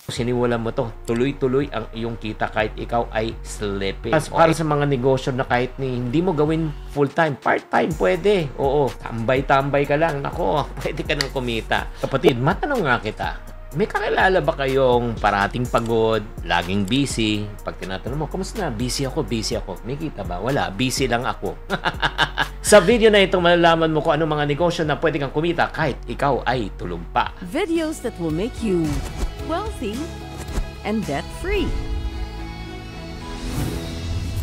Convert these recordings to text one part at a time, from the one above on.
Sinimulan mo to, tuloy-tuloy ang iyong kita kahit ikaw ay sleeping. Para sa mga negosyo na kahit hindi mo gawin full-time, part-time pwede. Oo, tambay-tambay ka lang. Nako, pwede ka nang kumita. Kapatid, matanong nga kita. May kakilala ba kayong parating pagod, laging busy? Pag tinatanong mo, kumusta na? Busy ako, busy ako. May kita ba? Wala, busy lang ako. Sa video na ito, malalaman mo kung anong mga negosyo na pwede kang kumita kahit ikaw ay tulog pa. Videos that will make you wealthy and debt-free.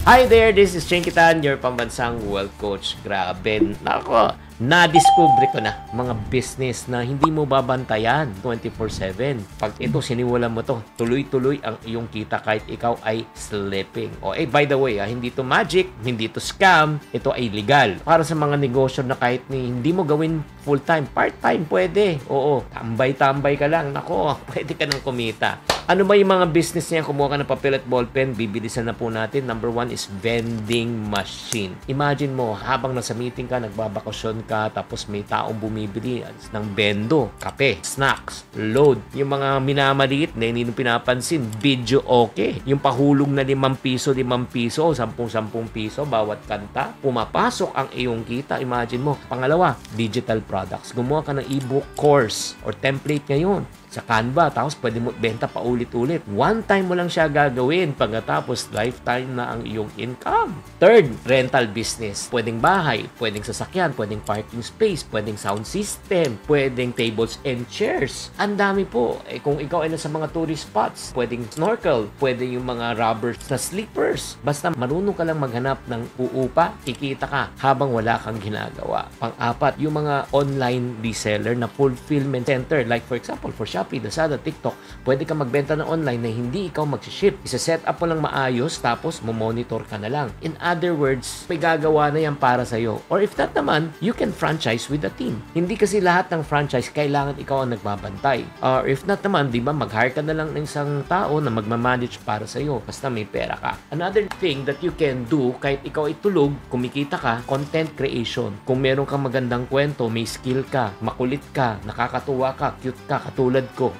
Hi there, this is Chinky Tan, your pambansang wealth coach. Grabe, nako, na-discover ko na mga business na hindi mo babantayan 24/7. Pag ito, sinimulan mo to, tuloy-tuloy ang iyong kita kahit ikaw ay sleeping. By the way, hindi to magic, hindi to scam, ito ay legal. Para sa mga negosyo na kahit hindi mo gawin full-time, part-time pwede. Oo, tambay-tambay ka lang. Nako, pwede ka nang kumita. Ano ba yung mga business niya? Kumuha ka ng papel at ballpen, bibilisan na po natin. Number 1 is vending machine. Imagine mo, habang nasa meeting ka, nagbabakasyon ka, tapos may taong bumibili ng bendo, kape, snacks, load. Yung mga minamaliit na hindi pinapansin, video okay. Yung pahulog na 5 piso, 10 piso, bawat kanta, pumapasok ang iyong kita. Imagine mo. Pangalawa, digital products. Gumawa ka ng ebook course or template ngayon sa Canva, tapos pwede mo benta pa ulit-ulit. One time mo lang siya gagawin, pagkatapos lifetime na ang iyong income. Third, rental business. Pwedeng bahay, pwedeng sasakyan, pwedeng parking space, pwedeng sound system, pwedeng tables and chairs. Ang dami po. Kung ikaw ay nasa mga tourist spots, pwedeng snorkel, pwedeng yung mga rubbers na slippers. Basta marunong ka lang maghanap ng uupa, kikita ka habang wala kang ginagawa. Pang-apat, yung mga online reseller na fulfillment center, like for example, for Shopee, Lazada, TikTok, pwede ka magbenta na online na hindi ikaw mag-ship. Isa-set up mo lang maayos, tapos mo-monitor ka na lang. In other words, may gagawa na yan para sa'yo. Or if not naman, you can franchise with a team. Hindi kasi lahat ng franchise kailangan ikaw ang nagbabantay. Or if not naman, di ba, mag-hire ka na lang ng isang tao na magmamanage para sa'yo. Basta may pera ka. Another thing that you can do, kahit ikaw ay tulog, kumikita ka, content creation. Kung meron kang magandang kwento, may skill ka, makulit ka, nakakatuwa ka, cute ka, katulad ko.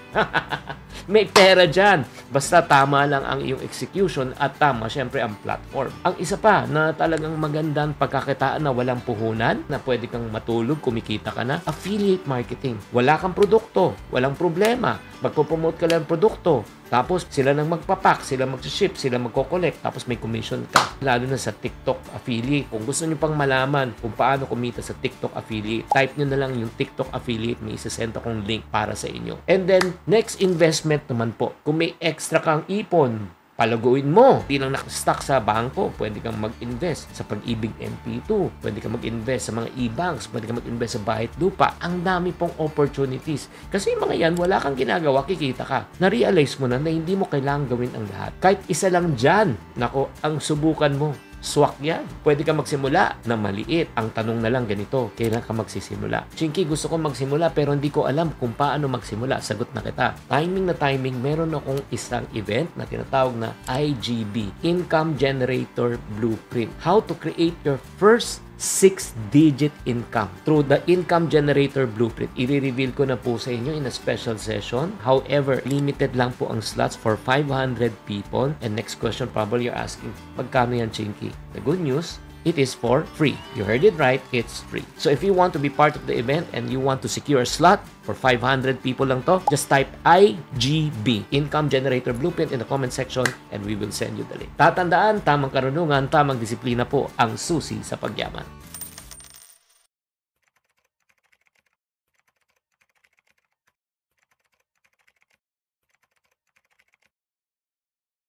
May pera dyan. Basta tama lang ang iyong execution at tama syempre ang platform. Ang isa pa na talagang magandang pagkakitaan na walang puhunan, na pwede kang matulog, kumikita ka na, affiliate marketing. Wala kang produkto, walang problema. Magpo-promote ka lang ng produkto. Tapos sila nang magpapak, sila mag-ship, sila magko-collect, tapos may commission ka. Lalo na sa TikTok affiliate. Kung gusto niyo pang malaman kung paano kumita sa TikTok affiliate, type niyo na lang yung TikTok affiliate, may isasend akong link para sa inyo. And then, next investment naman po. Kung may extra kang ipon, palaguin mo. Hindi lang nakastock sa bangko. Pwede kang mag-invest sa Pag-ibig MP2. Pwede kang mag-invest sa mga e-banks. Pwede kang mag-invest sa bahay at lupa. Ang dami pong opportunities. Kasi mga yan, wala kang ginagawa, kikita ka. Na-realize mo na hindi mo kailangan gawin ang lahat. Kahit isa lang dyan, nako, ang subukan mo. Swak yan. Pwede ka magsimula na maliit. Ang tanong na lang ganito, kailan ka magsisimula? Chinky, gusto ko magsimula pero hindi ko alam kung paano magsimula. Sagot na kita. Timing na timing, meron akong isang event na tinatawag na IGB, Income Generator Blueprint. How to create your first 6-digit income through the Income Generator Blueprint. I-reveal ko na po sa inyo in a special session. However, limited lang po ang slots for 500 people. And next question probably you're asking, magkano yan, Chinky? The good news, it is for free. You heard it right, it's free. So if you want to be part of the event and you want to secure a slot for 500 people lang to, just type IGB, Income Generator Blueprint, in the comment section and we will send you the link. Tatandaan, tamang karunungan, tamang disiplina po ang susi sa pagyaman.